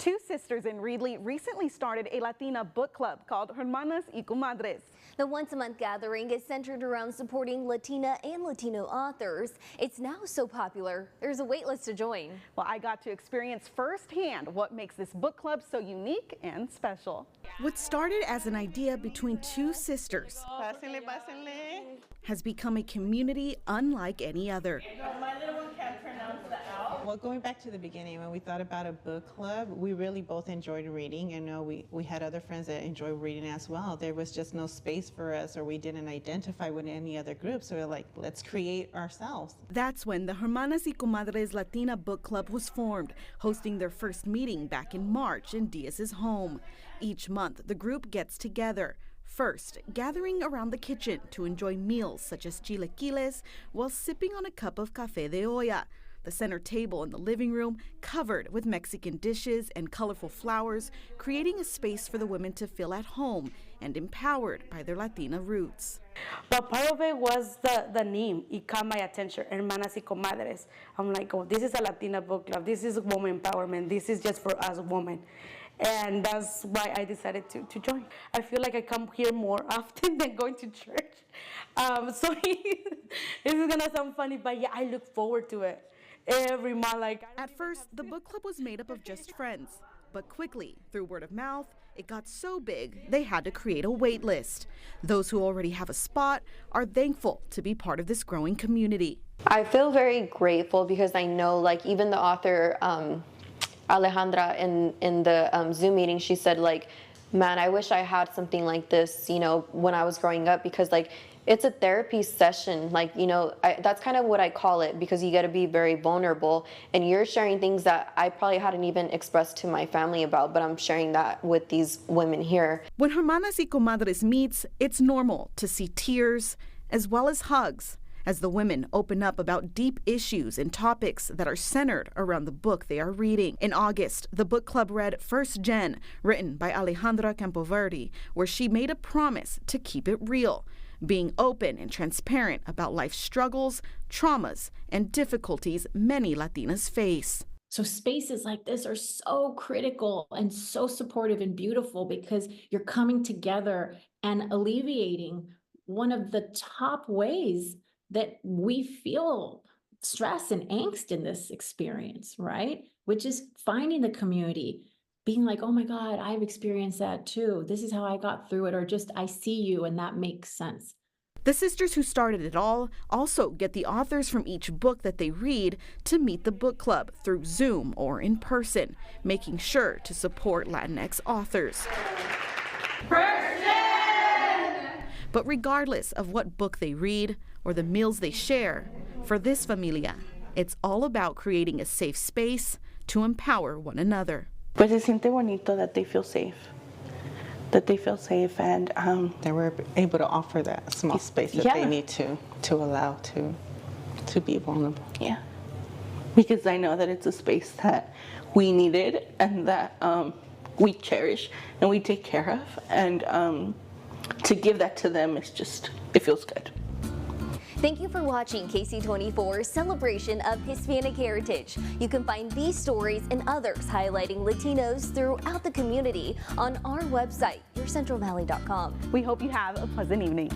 Two sisters in Reedley recently started a Latina book club called Hermanas y Comadres. The once-a-month gathering is centered around supporting Latina and Latino authors. It's now so popular, there's a wait list to join. Well, I got to experience firsthand what makes this book club so unique and special. What started as an idea between two sisters has become a community unlike any other. My little one can't pronounce the L. Well, going back to the beginning, when we thought about a book club, we really both enjoyed reading. And we had other friends that enjoy reading as well. There was just no space for us, or we didn't identify with any other group. So we're like, let's create ourselves. That's when the Hermanas y Comadres Latina Book Club was formed, hosting their first meeting back in March in Diaz's home. Each month, the group gets together. First, gathering around the kitchen to enjoy meals such as chilequiles while sipping on a cup of café de olla. The center table in the living room covered with Mexican dishes and colorful flowers, creating a space for the women to feel at home and empowered by their Latina roots. But part of it was the name. It caught my attention, Hermanas y Comadres. I'm like, oh, this is a Latina book club. This is woman empowerment. This is just for us women. And that's why I decided to join. I feel like I come here more often than going to church. So this is gonna sound funny, but yeah, I look forward to it every month. At first, the book club was made up of just friends, but quickly, through word of mouth, it got so big they had to create a wait list. Those who already have a spot are thankful to be part of this growing community. I feel very grateful because I know, like, even the author Alejandra in the Zoom meeting, she said, like, man, I wish I had something like this, you know, when I was growing up, because like it's a therapy session, like, you know, that's kind of what I call it, because you got to be very vulnerable and you're sharing things that I probably hadn't even expressed to my family about, but I'm sharing that with these women here. When Hermanas y Comadres meets, it's normal to see tears as well as hugs as the women open up about deep issues and topics that are centered around the book they are reading. In August, the book club read First Gen, written by Alejandra Campoverde, where she made a promise to keep it real, being open and transparent about life's struggles, traumas, and difficulties many Latinas face. So spaces like this are so critical and so supportive and beautiful because you're coming together and alleviating one of the top ways that we feel stress and angst in this experience, right? Which is finding the community, being like, oh my God, I've experienced that too. This is how I got through it, or just I see you and that makes sense. The sisters who started it all also get the authors from each book that they read to meet the book club through Zoom or in person, making sure to support Latinx authors. But regardless of what book they read or the meals they share, for this familia, it's all about creating a safe space to empower one another. Pues se siente bonito that they feel safe. And they were able to offer that small space that they need to allow to be vulnerable. Yeah, because I know that it's a space that we needed and that we cherish and we take care of, and to give that to them, it feels good. Thank you for watching KC24's celebration of Hispanic heritage. You can find these stories and others highlighting Latinos throughout the community on our website, yourcentralvalley.com. We hope you have a pleasant evening.